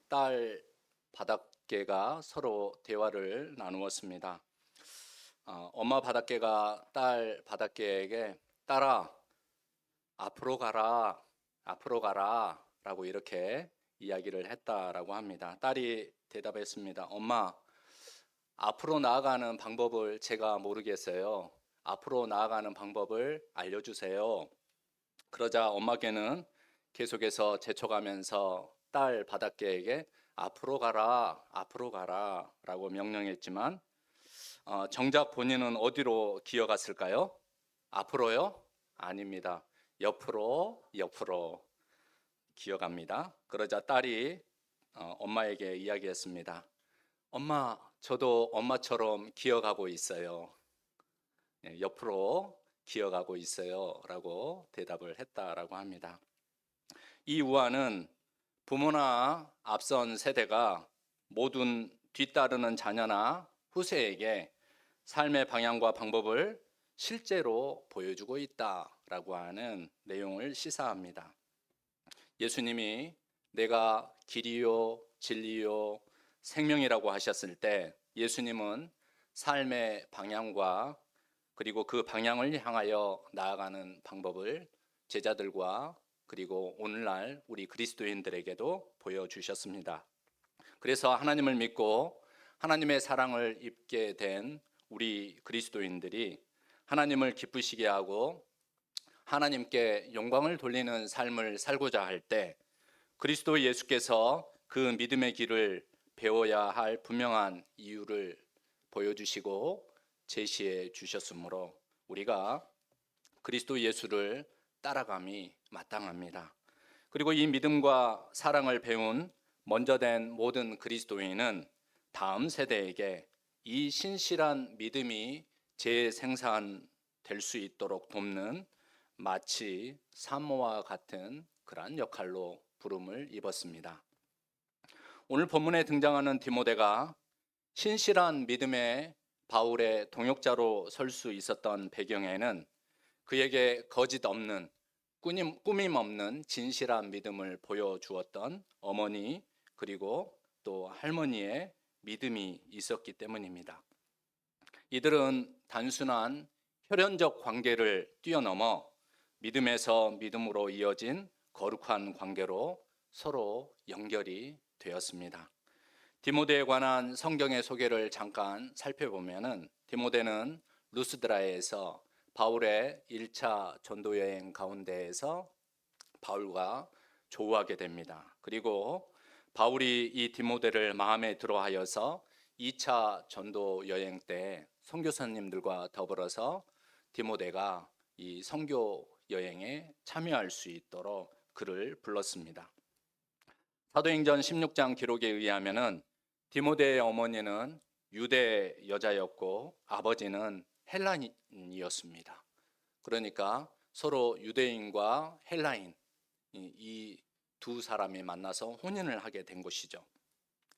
딸 바닷개가 서로 대화를 나누었습니다. 엄마 바닷개가 딸 바닷개에게 딸아, 앞으로 가라, 앞으로 가라 라고 이렇게 이야기를 했다라고 합니다. 딸이 대답했습니다. 엄마, 앞으로 나아가는 방법을 제가 모르겠어요. 앞으로 나아가는 방법을 알려주세요. 그러자 엄마께는 계속해서 재촉하면서 딸 바닷개에게 앞으로 가라, 앞으로 가라 라고 명령했지만 정작 본인은 어디로 기어갔을까요? 앞으로요? 아닙니다. 옆으로, 옆으로 기어갑니다. 그러자 딸이 엄마에게 이야기했습니다. 엄마, 저도 엄마처럼 기어가고 있어요. 옆으로 기어가고 있어요. 라고 대답을 했다라고 합니다. 이 우화는 부모나 앞선 세대가 모든 뒤따르는 자녀나 후세에게 삶의 방향과 방법을 실제로 보여주고 있다라고 하는 내용을 시사합니다. 예수님이 내가 길이요, 진리요, 생명이라고 하셨을 때 예수님은 삶의 방향과 그리고 그 방향을 향하여 나아가는 방법을 제자들과 그리고 오늘날 우리 그리스도인들에게도 보여주셨습니다. 그래서 하나님을 믿고 하나님의 사랑을 입게 된 우리 그리스도인들이 하나님을 기쁘시게 하고 하나님께 영광을 돌리는 삶을 살고자 할 때 그리스도 예수께서 그 믿음의 길을 배워야 할 분명한 이유를 보여주시고 제시해 주셨으므로 우리가 그리스도 예수를 따라감이 마땅합니다. 그리고 이 믿음과 사랑을 배운 먼저 된 모든 그리스도인은 다음 세대에게 이 신실한 믿음이 재생산될 수 있도록 돕는 마치 산모와 같은 그러한 역할로 부름을 입었습니다. 오늘 본문에 등장하는 디모데가 신실한 믿음의 바울의 동역자로 설 수 있었던 배경에는 그에게 거짓 없는 꾸밈 없는 진실한 믿음을 보여주었던 어머니 그리고 또 할머니의 믿음이 있었기 때문입니다. 이들은 단순한 혈연적 관계를 뛰어넘어 믿음에서 믿음으로 이어진 거룩한 관계로 서로 연결이 되었습니다. 디모데에 관한 성경의 소개를 잠깐 살펴보면은 디모데는 루스드라에서 바울의 1차 전도 여행 가운데에서 바울과 조우하게 됩니다. 그리고 바울이 이 디모데를 마음에 들어하여서 2차 전도 여행 때 선교사님들과 더불어서 디모데가 이 선교 여행에 참여할 수 있도록 그를 불렀습니다. 사도행전 16장 기록에 의하면은 디모데의 어머니는 유대 여자였고 아버지는 헬라인이었습니다. 그러니까 서로 유대인과 헬라인 이 두 사람이 만나서 혼인을 하게 된 것이죠.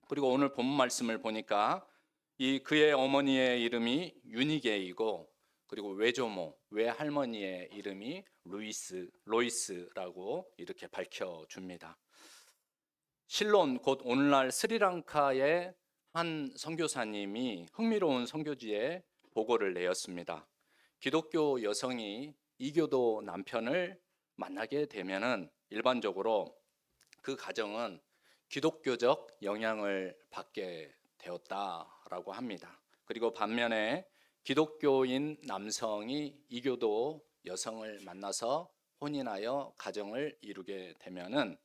그리고 오늘 본문 말씀을 보니까 이 그의 어머니의 이름이 유니게이고 그리고 외조모, 외할머니의 이름이 로이스라고 이렇게 밝혀줍니다. 실론 곧 오늘날 스리랑카의 한 선교사님이 흥미로운 선교지에 보고를 내었습니다. 기독교 여성이 이교도 남편을 만나게 되면은 일반적으로 그 가정은 기독교적 영향을 받게 되었다라고 합니다. 그리고 반면에 기독교인 남성이 이교도 여성을 만나서 혼인하여 가정을 이루게 되면은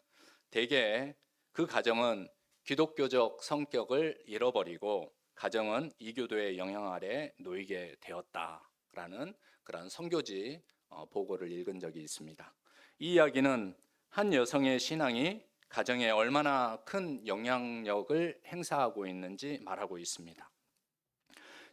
대개 그 가정은 기독교적 성격을 잃어버리고 가정은 이교도의 영향 아래 놓이게 되었다라는 그런 선교지 보고를 읽은 적이 있습니다. 이 이야기는 한 여성의 신앙이 가정에 얼마나 큰 영향력을 행사하고 있는지 말하고 있습니다.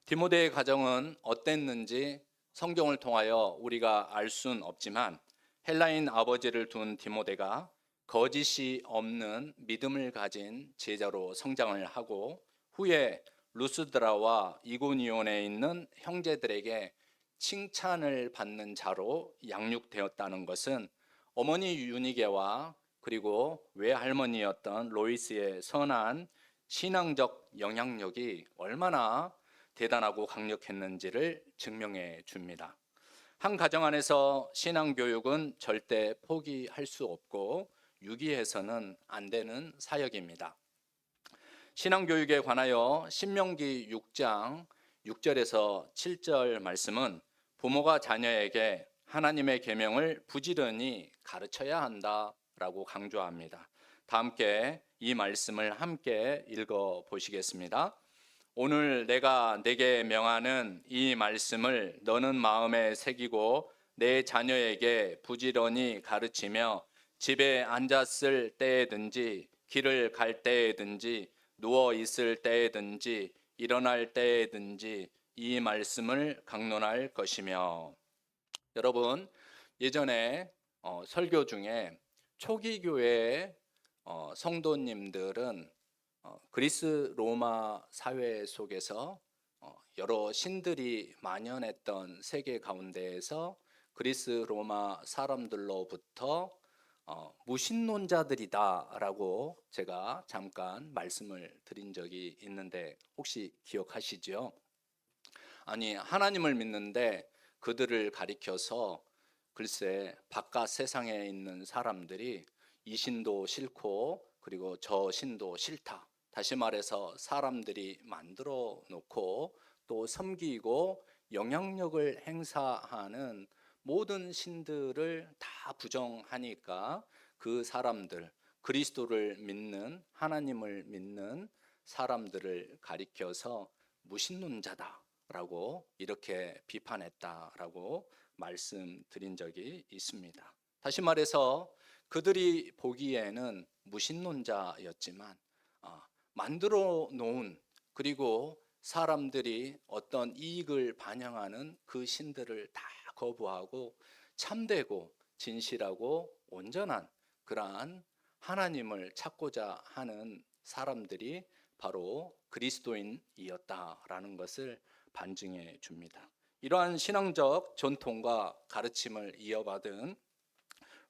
디모데의 가정은 어땠는지 성경을 통하여 우리가 알 수는 없지만 헬라인 아버지를 둔 디모데가 거짓이 없는 믿음을 가진 제자로 성장을 하고 후에 루스드라와 이고니온에 있는 형제들에게 칭찬을 받는 자로 양육되었다는 것은 어머니 유니게와 그리고 외할머니였던 로이스의 선한 신앙적 영향력이 얼마나 대단하고 강력했는지를 증명해 줍니다. 한 가정 안에서 신앙교육은 절대 포기할 수 없고 유기해서는 안 되는 사역입니다. 신앙교육에 관하여 신명기 6장 6절에서 7절 말씀은 부모가 자녀에게 하나님의 계명을 부지런히 가르쳐야 한다라고 강조합니다. 다 함께 이 말씀을 함께 읽어 보시겠습니다. 오늘 내가 내게 명하는 이 말씀을 너는 마음에 새기고 내 자녀에게 부지런히 가르치며 집에 앉았을 때에든지 길을 갈 때에든지 누워 있을 때에든지 일어날 때에든지 이 말씀을 강론할 것이며. 여러분, 예전에 설교 중에 초기 교회의 성도님들은 그리스 로마 사회 속에서 여러 신들이 만연했던 세계 가운데에서 그리스 로마 사람들로부터 무신론자들이다라고 제가 잠깐 말씀을 드린 적이 있는데 혹시 기억하시죠? 아니, 하나님을 믿는데 그들을 가리켜서 글쎄 바깥 세상에 있는 사람들이 이 신도 싫고 그리고 저 신도 싫다. 다시 말해서 사람들이 만들어 놓고 또 섬기고 영향력을 행사하는 모든 신들을 다 부정하니까 그 사람들, 그리스도를 믿는 하나님을 믿는 사람들을 가리켜서 무신론자다라고 이렇게 비판했다라고 말씀드린 적이 있습니다. 다시 말해서 그들이 보기에는 무신론자였지만 만들어 놓은 그리고 사람들이 어떤 이익을 반영하는 그 신들을 다 거부하고 참되고 진실하고 온전한 그러한 하나님을 찾고자 하는 사람들이 바로 그리스도인이었다라는 것을 반증해 줍니다. 이러한 신앙적 전통과 가르침을 이어받은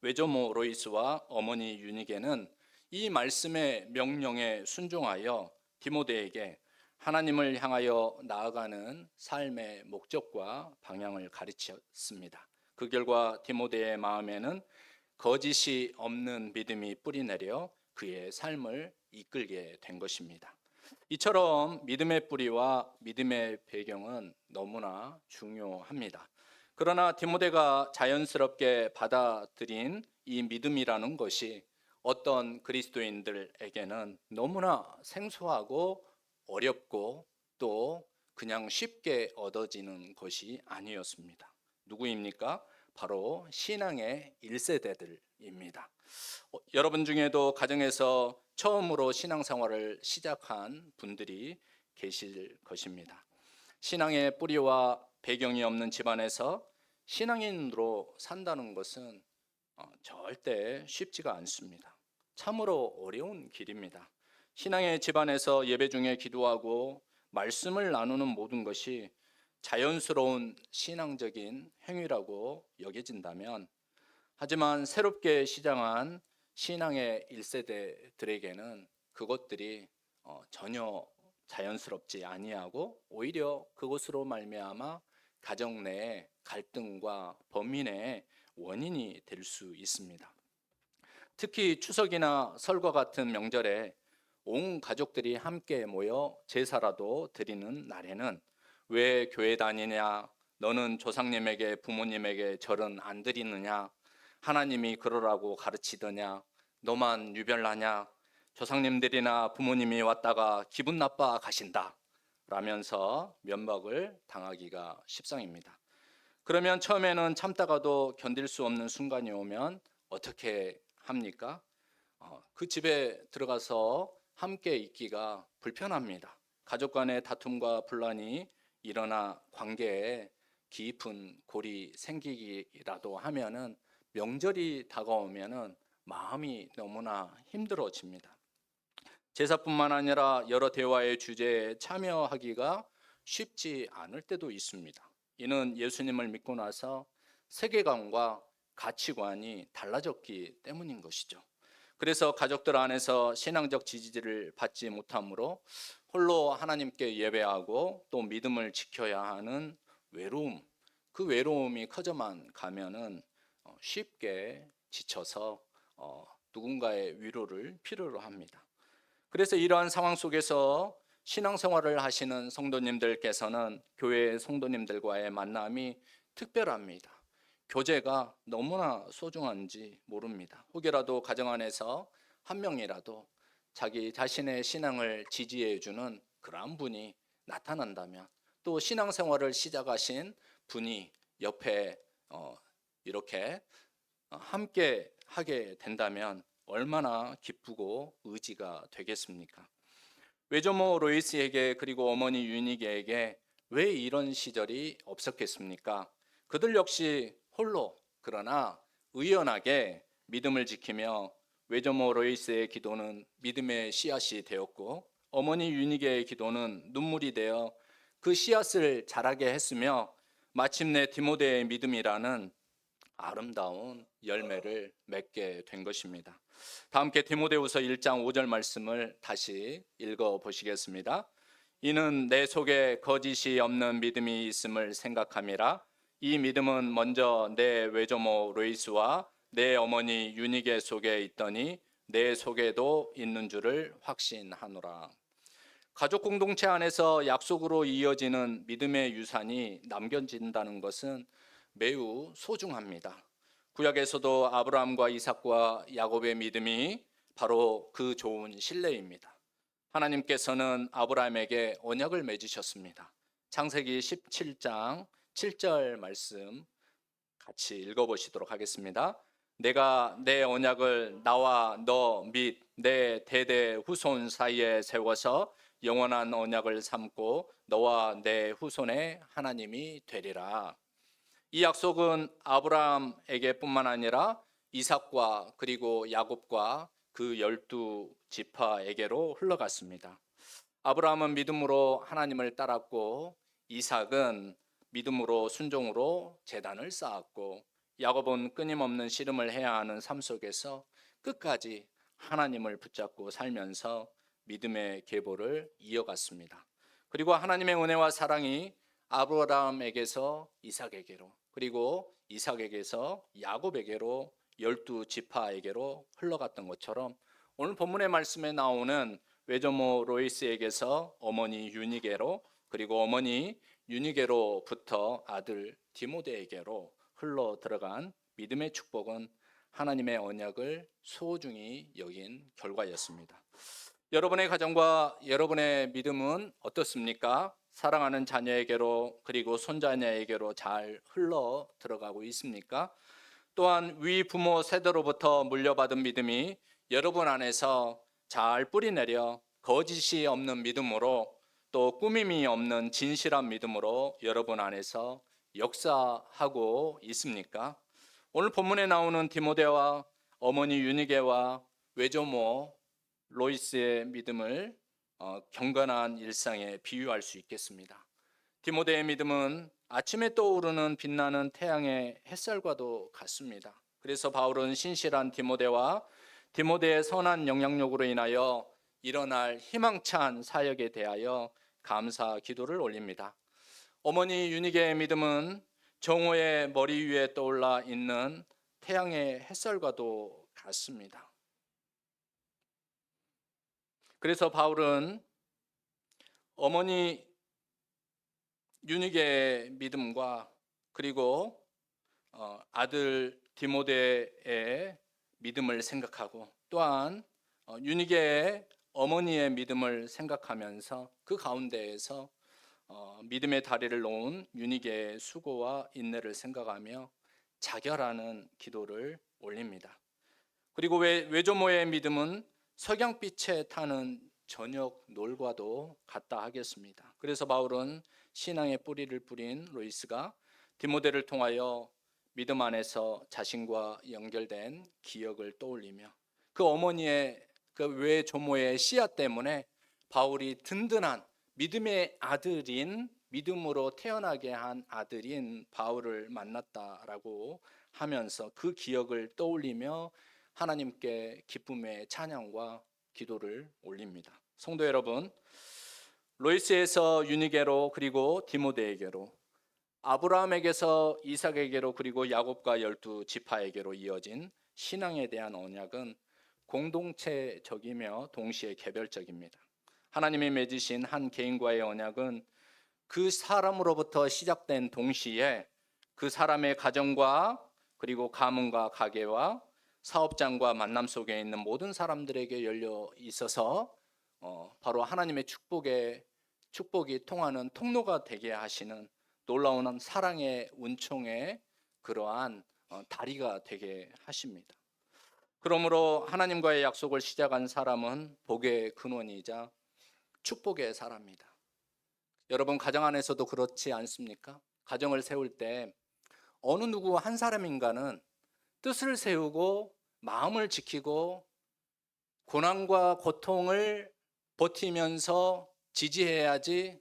외조모 로이스와 어머니 유니게는 이 말씀의 명령에 순종하여 디모데에게 하나님을 향하여 나아가는 삶의 목적과 방향을 가르쳤습니다. 그 결과 디모데의 마음에는 거짓이 없는 믿음이 뿌리내려 그의 삶을 이끌게 된 것입니다. 이처럼 믿음의 뿌리와 믿음의 배경은 너무나 중요합니다. 그러나 디모데가 자연스럽게 받아들인 이 믿음이라는 것이 어떤 그리스도인들에게는 너무나 생소하고 어렵고 또 그냥 쉽게 얻어지는 것이 아니었습니다. 누구입니까? 바로 신앙의 1세대들입니다. 여러분 중에도 가정에서 처음으로 신앙생활을 시작한 분들이 계실 것입니다. 신앙의 뿌리와 배경이 없는 집안에서 신앙인으로 산다는 것은 절대 쉽지가 않습니다. 참으로 어려운 길입니다. 신앙의 집안에서 예배 중에 기도하고 말씀을 나누는 모든 것이 자연스러운 신앙적인 행위라고 여겨진다면, 하지만 새롭게 시작한 신앙의 1세대들에게는 그것들이 전혀 자연스럽지 아니하고 오히려 그것으로 말미암아 가정 내의 갈등과 범민의 원인이 될 수 있습니다. 특히 추석이나 설과 같은 명절에 온 가족들이 함께 모여 제사라도 드리는 날에는 왜 교회 다니냐? 너는 조상님에게 부모님에게 절은 안 드리느냐? 하나님이 그러라고 가르치더냐? 너만 유별나냐? 조상님들이나 부모님이 왔다가 기분 나빠 가신다 라면서 면박을 당하기가 십상입니다. 그러면 처음에는 참다가도 견딜 수 없는 순간이 오면 어떻게 합니까? 그 집에 들어가서 함께 있기가 불편합니다. 가족 간의 다툼과 분란이 일어나 관계에 깊은 골이 생기기라도 하면은 명절이 다가오면은 마음이 너무나 힘들어집니다. 제사뿐만 아니라 여러 대화의 주제에 참여하기가 쉽지 않을 때도 있습니다. 이는 예수님을 믿고 나서 세계관과 가치관이 달라졌기 때문인 것이죠. 그래서 가족들 안에서 신앙적 지지를 받지 못하므로 홀로 하나님께 예배하고 또 믿음을 지켜야 하는 외로움, 그 외로움이 커져만 가면은 쉽게 지쳐서 누군가의 위로를 필요로 합니다. 그래서 이러한 상황 속에서 신앙생활을 하시는 성도님들께서는 교회 성도님들과의 만남이 특별합니다. 교제가 너무나 소중한지 모릅니다. 혹여라도 가정 안에서 한 명이라도 자기 자신의 신앙을 지지해 주는 그러한 분이 나타난다면, 또 신앙생활을 시작하신 분이 옆에 이렇게 함께 하게 된다면 얼마나 기쁘고 의지가 되겠습니까? 외조모 로이스에게 그리고 어머니 유니게에게 왜 이런 시절이 없었겠습니까? 그들 역시 홀로 그러나 의연하게 믿음을 지키며 외조모 로이스의 기도는 믿음의 씨앗이 되었고, 어머니 유니게의 기도는 눈물이 되어 그 씨앗을 자라게 했으며, 마침내 디모데의 믿음이라는 아름다운 열매를 맺게 된 것입니다. 다 함께 디모데후서 1장 5절 말씀을 다시 읽어 보시겠습니다. 이는 내 속에 거짓이 없는 믿음이 있음을 생각함이라. 이 믿음은 먼저 내 외조모 로이스와 내 어머니 유니게 속에 있더니 내 속에도 있는 줄을 확신하노라. 가족 공동체 안에서 약속으로 이어지는 믿음의 유산이 남겨진다는 것은 매우 소중합니다. 구약에서도 아브라함과 이삭과 야곱의 믿음이 바로 그 좋은 신뢰입니다. 하나님께서는 아브라함에게 언약을 맺으셨습니다. 창세기 17장 7절 말씀 같이 읽어보시도록 하겠습니다. 내가 내 언약을 나와 너 및 내 대대 후손 사이에 세워서 영원한 언약을 삼고 너와 내 후손의 하나님이 되리라. 이 약속은 아브라함에게 뿐만 아니라 이삭과 그리고 야곱과 그 12지파에게로 흘러갔습니다. 아브라함은 믿음으로 하나님을 따랐고, 이삭은 믿음으로 순종으로 제단을 쌓았고, 야곱은 끊임없는 씨름을 해야 하는 삶 속에서 끝까지 하나님을 붙잡고 살면서 믿음의 계보를 이어갔습니다. 그리고 하나님의 은혜와 사랑이 아브라함에게서 이삭에게로, 그리고 이삭에게서 야곱에게로 12지파에게로 흘러갔던 것처럼, 오늘 본문의 말씀에 나오는 외조모 로이스에게서 어머니 유니게로, 그리고 어머니 유니게로부터 아들 디모데에게로 흘러 들어간 믿음의 축복은 하나님의 언약을 소중히 여긴 결과였습니다. 여러분의 가정과 여러분의 믿음은 어떻습니까? 사랑하는 자녀에게로 그리고 손자녀에게로 잘 흘러 들어가고 있습니까? 또한 위 부모 세대로부터 물려받은 믿음이 여러분 안에서 잘 뿌리내려 거짓이 없는 믿음으로, 또 꾸밈이 없는 진실한 믿음으로 여러분 안에서 역사하고 있습니까? 오늘 본문에 나오는 디모데와 어머니 유니게와 외조모 로이스의 믿음을 경건한 일상에 비유할 수 있겠습니다. 디모데의 믿음은 아침에 떠오르는 빛나는 태양의 햇살과도 같습니다. 그래서 바울은 신실한 디모데와 디모데의 선한 영향력으로 인하여 일어날 희망찬 사역에 대하여 감사 기도를 올립니다. 어머니 유니게의 믿음은 정오의 머리 위에 떠올라 있는 태양의 햇살과도 같습니다. 그래서 바울은 어머니 유니게의 믿음과 그리고 아들 디모데의 믿음을 생각하고, 또한 유니게의 어머니의 믿음을 생각하면서 그 가운데에서 믿음의 다리를 놓은 유니게의 수고와 인내를 생각하며 자결하는 기도를 올립니다. 그리고 외조모의 믿음은 석양빛에 타는 저녁 놀과도 같다 하겠습니다. 그래서 바울은 신앙의 뿌리를 뿌린 로이스가 디모데를 통하여 믿음 안에서 자신과 연결된 기억을 떠올리며, 그 어머니의 그 외조모의 씨앗 때문에 바울이 든든한 믿음의 아들인, 믿음으로 태어나게 한 아들인 바울을 만났다라고 하면서 그 기억을 떠올리며 하나님께 기쁨의 찬양과 기도를 올립니다. 성도 여러분, 로이스에서 유니게로 그리고 디모데에게로, 아브라함에게서 이삭에게로 그리고 야곱과 12지파에게로 이어진 신앙에 대한 언약은 공동체적이며 동시에 개별적입니다. 하나님이 맺으신 한 개인과의 언약은 그 사람으로부터 시작된 동시에 그 사람의 가정과 그리고 가문과 가게와 사업장과 만남 속에 있는 모든 사람들에게 열려 있어서 바로 하나님의 축복이 통하는 통로가 되게 하시는 놀라운 사랑의 은총의 그러한 다리가 되게 하십니다. 그러므로 하나님과의 약속을 시작한 사람은 복의 근원이자 축복의 사람입니다. 여러분, 가정 안에서도 그렇지 않습니까? 가정을 세울 때 어느 누구 한 사람인가는 뜻을 세우고 마음을 지키고 고난과 고통을 버티면서 지지해야지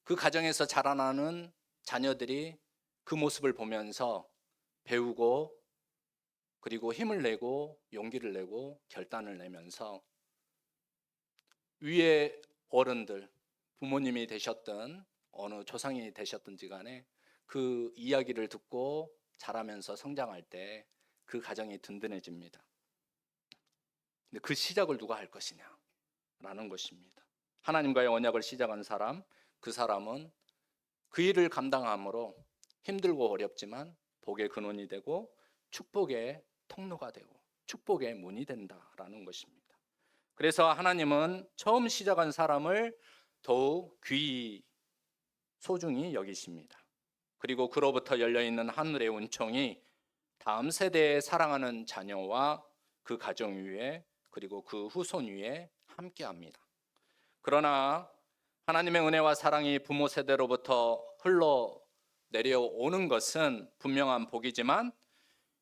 그 가정에서 자라나는 자녀들이 그 모습을 보면서 배우고 그리고 힘을 내고 용기를 내고 결단을 내면서 위의 어른들, 부모님이 되셨든 어느 조상이 되셨든지 간에 그 이야기를 듣고 자라면서 성장할 때 그 가정이 든든해집니다. 근데 그 시작을 누가 할 것이냐라는 것입니다. 하나님과의 언약을 시작한 사람, 그 사람은 그 일을 감당함으로 힘들고 어렵지만 복의 근원이 되고 축복의 통로가 되고 축복의 문이 된다라는 것입니다. 그래서 하나님은 처음 시작한 사람을 더욱 귀히 소중히 여기십니다. 그리고 그로부터 열려있는 하늘의 은총이 다음 세대에 사랑하는 자녀와 그 가정 위에 그리고 그 후손 위에 함께합니다. 그러나 하나님의 은혜와 사랑이 부모 세대로부터 흘러내려오는 것은 분명한 복이지만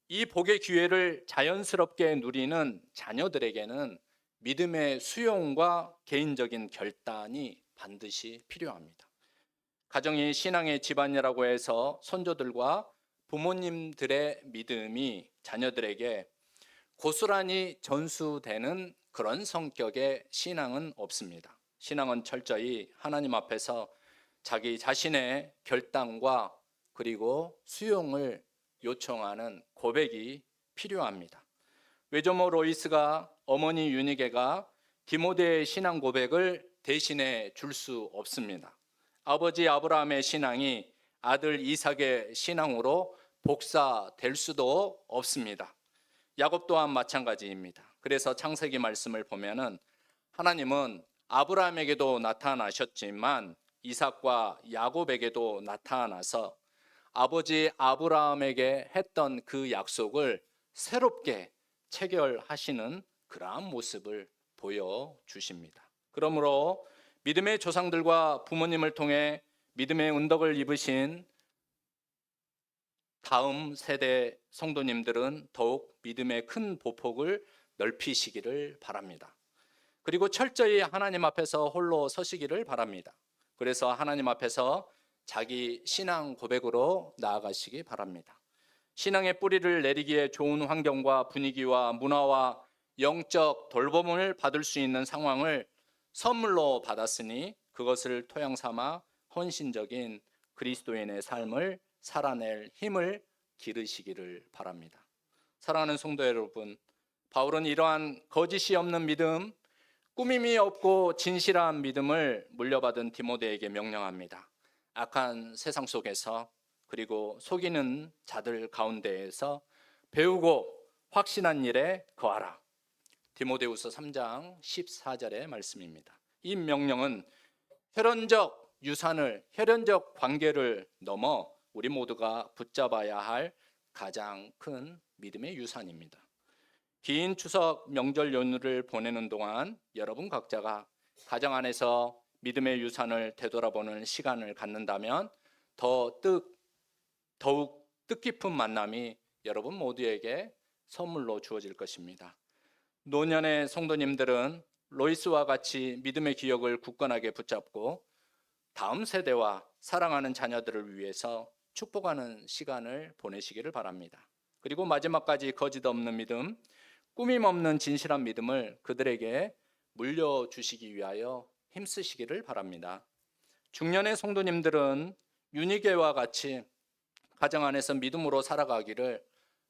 이 복의 기회를 자연스럽게 누리는 자녀들에게는 믿음의 수용과 개인적인 결단이 반드시 필요합니다. 가정이 신앙의 집안이라고 해서 손조들과 부모님들의 믿음이 자녀들에게 고스란히 전수되는 그런 성격의 신앙은 없습니다. 신앙은 철저히 하나님 앞에서 자기 자신의 결단과 그리고 수용을 요청하는 고백이 필요합니다. 외조모 로이스가 어머니 유니게가 디모데의 신앙 고백을 대신해 줄 수 없습니다. 아버지 아브라함의 신앙이 아들 이삭의 신앙으로 복사될 수도 없습니다. 야곱 또한 마찬가지입니다. 그래서 창세기 말씀을 보면은 하나님은 아브라함에게도 나타나셨지만 이삭과 야곱에게도 나타나서 아버지 아브라함에게 했던 그 약속을 새롭게 체결하시는 그러한 모습을 보여주십니다. 그러므로 믿음의 조상들과 부모님을 통해 믿음의 은덕을 입으신 다음 세대 성도님들은 더욱 믿음의 큰 보폭을 넓히시기를 바랍니다. 그리고 철저히 하나님 앞에서 홀로 서시기를 바랍니다. 그래서 하나님 앞에서 자기 신앙 고백으로 나아가시기 바랍니다. 신앙의 뿌리를 내리기에 좋은 환경과 분위기와 문화와 영적 돌봄을 받을 수 있는 상황을 선물로 받았으니 그것을 토양 삼아 헌신적인 그리스도인의 삶을 살아낼 힘을 기르시기를 바랍니다. 사랑하는 성도 여러분, 바울은 이러한 거짓이 없는 믿음, 꾸밈이 없고 진실한 믿음을 물려받은 디모데에게 명령합니다. 악한 세상 속에서 그리고 속이는 자들 가운데에서 배우고 확신한 일에 거하라. 디모데후서 3장 14절의 말씀입니다. 이 명령은 혈연적 유산을, 혈연적 관계를 넘어 우리 모두가 붙잡아야 할 가장 큰 믿음의 유산입니다. 긴 추석 명절 연휴를 보내는 동안 여러분 각자가 가정 안에서 믿음의 유산을 되돌아보는 시간을 갖는다면 더욱 뜻깊은 만남이 여러분 모두에게 선물로 주어질 것입니다. 노년의 성도님들은 로이스와 같이 믿음의 기억을 굳건하게 붙잡고 다음 세대와 사랑하는 자녀들을 위해서 축복하는 시간을 보내시기를 바랍니다. 그리고 마지막까지 거짓 없는 믿음, 꾸밈 없는 진실한 믿음을 그들에게 물려주시기 위하여 힘쓰시기를 바랍니다. 중년의 성도님들은 윤희계와 같이 가정 안에서 믿음으로 살아가기를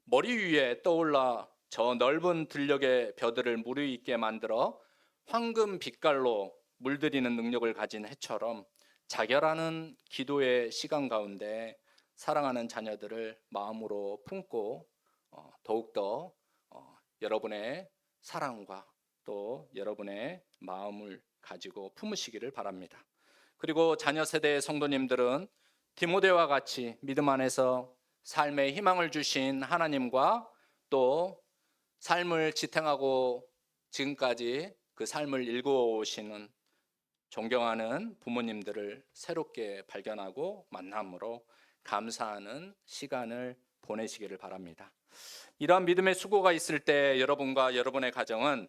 머리 위에 떠올라 저 넓은 들녘의 벼들을 무르익게 만들어 황금 빛깔로 물들이는 능력을 가진 해처럼 자결하는 기도의 시간 가운데 사랑하는 자녀들을 마음으로 품고 더욱더 여러분의 사랑과 또 여러분의 마음을 가지고 품으시기를 바랍니다. 그리고 자녀 세대의 성도님들은 디모데와 같이 믿음 안에서 삶의 희망을 주신 하나님과 또 삶을 지탱하고 지금까지 그 삶을 일구어오시는 존경하는 부모님들을 새롭게 발견하고 만남으로 감사하는 시간을 보내시기를 바랍니다. 이러한 믿음의 수고가 있을 때 여러분과 여러분의 가정은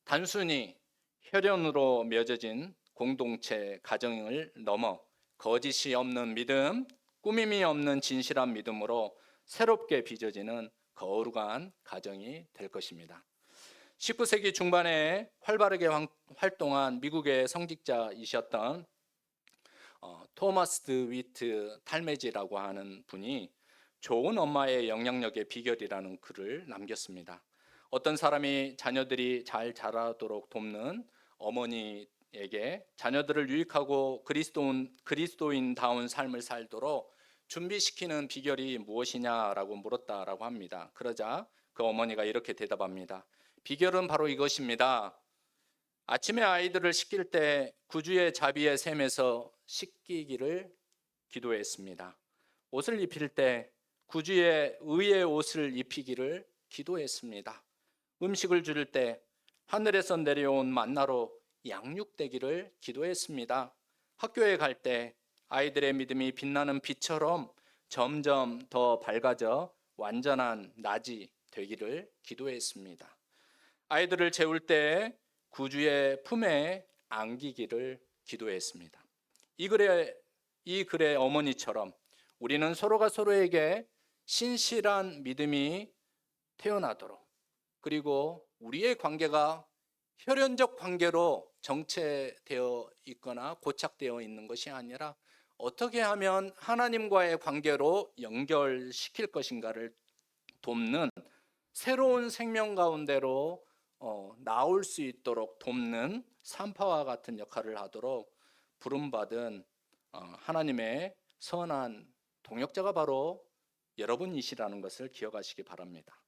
단순히 혈연으로 맺어진 공동체 가정을 넘어 거짓이 없는 믿음, 꾸밈이 없는 진실한 믿음으로 새롭게 빚어지는 거룩한 가정이 될 것입니다. 19세기 중반에 활발하게 활동한 미국의 성직자이셨던 토마스 위트 탈메지라고 하는 분이 좋은 엄마의 영향력의 비결이라는 글을 남겼습니다. 어떤 사람이 자녀들이 잘 자라도록 돕는 어머니에게 자녀들을 유익하고 그리스도인다운 삶을 살도록 준비시키는 비결이 무엇이냐라고 물었다라고 합니다. 그러자 그 어머니가 이렇게 대답합니다. 비결은 바로 이것입니다. 아침에 아이들을 씻길 때 구주의 자비의 샘에서 씻기기를 기도했습니다. 옷을 입힐 때 구주의 의의 옷을 입히기를 기도했습니다. 음식을 줄 때 하늘에서 내려온 만나로 양육되기를 기도했습니다. 학교에 갈 때 아이들의 믿음이 빛나는 빛처럼 점점 더 밝아져 완전한 낮이 되기를 기도했습니다. 아이들을 재울 때 구주의 품에 안기기를 기도했습니다. 이 글의 어머니처럼 우리는 서로가 서로에게 신실한 믿음이 태어나도록, 그리고 우리의 관계가 혈연적 관계로 정체되어 있거나 고착되어 있는 것이 아니라 어떻게 하면 하나님과의 관계로 연결시킬 것인가를 돕는 새로운 생명 가운데로 나올 수 있도록 돕는 산파와 같은 역할을 하도록 부름받은 하나님의 선한 동역자가 바로 여러분이시라는 것을 기억하시기 바랍니다.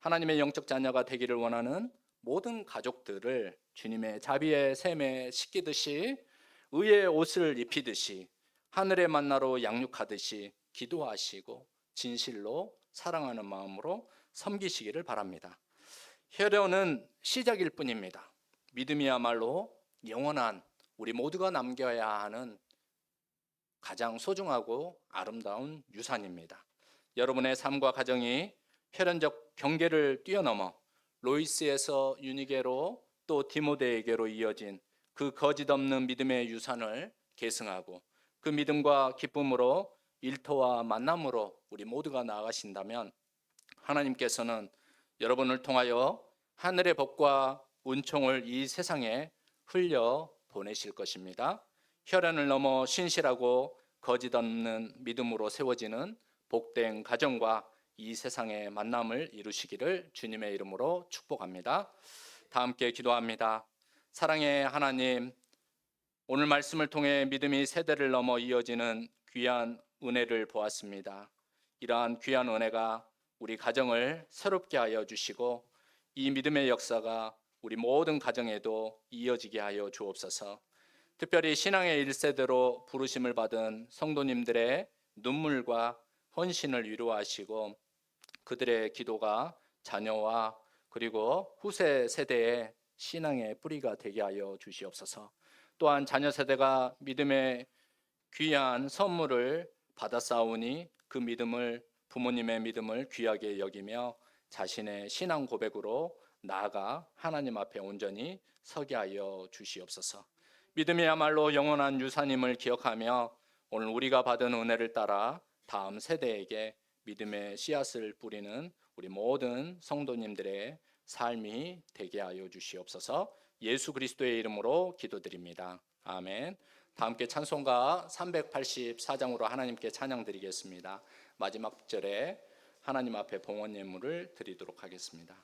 하나님의 영적 자녀가 되기를 원하는 모든 가족들을 주님의 자비의 샘에 씻기듯이 의의 옷을 입히듯이 하늘의 만나로 양육하듯이 기도하시고 진실로 사랑하는 마음으로 섬기시기를 바랍니다. 혈연은 시작일 뿐입니다. 믿음이야말로 영원한 우리 모두가 남겨야 하는 가장 소중하고 아름다운 유산입니다. 여러분의 삶과 가정이 혈연적 경계를 뛰어넘어 로이스에서 유니게로 또 디모데에게로 이어진 그 거짓 없는 믿음의 유산을 계승하고 그 믿음과 기쁨으로 일터와 만남으로 우리 모두가 나아가신다면 하나님께서는 여러분을 통하여 하늘의 복과 은총을 이 세상에 흘려 보내실 것입니다. 혈연을 넘어 신실하고 거짓 없는 믿음으로 세워지는 복된 가정과 이 세상의 만남을 이루시기를 주님의 이름으로 축복합니다. 다 함께 기도합니다. 사랑의 하나님, 오늘 말씀을 통해 믿음이 세대를 넘어 이어지는 귀한 은혜를 보았습니다. 이러한 귀한 은혜가 우리 가정을 새롭게 하여 주시고 이 믿음의 역사가 우리 모든 가정에도 이어지게 하여 주옵소서. 특별히 신앙의 1세대로 부르심을 받은 성도님들의 눈물과 헌신을 위로하시고 그들의 기도가 자녀와 그리고 후세 세대의 신앙의 뿌리가 되게 하여 주시옵소서. 또한 자녀 세대가 믿음의 귀한 선물을 받았사오니 그 믿음을 부모님의 믿음을 귀하게 여기며 자신의 신앙 고백으로 나아가 하나님 앞에 온전히 서게 하여 주시옵소서. 믿음이야말로 영원한 유산임을 기억하며 오늘 우리가 받은 은혜를 따라 다음 세대에게 믿음의 씨앗을 뿌리는 우리 모든 성도님들의 삶이 되게 하여 주시옵소서. 예수 그리스도의 이름으로 기도드립니다. 아멘. 다 함께 찬송가 384장으로 하나님께 찬양 드리겠습니다. 마지막 절에 하나님 앞에 봉헌 예물을 드리도록 하겠습니다.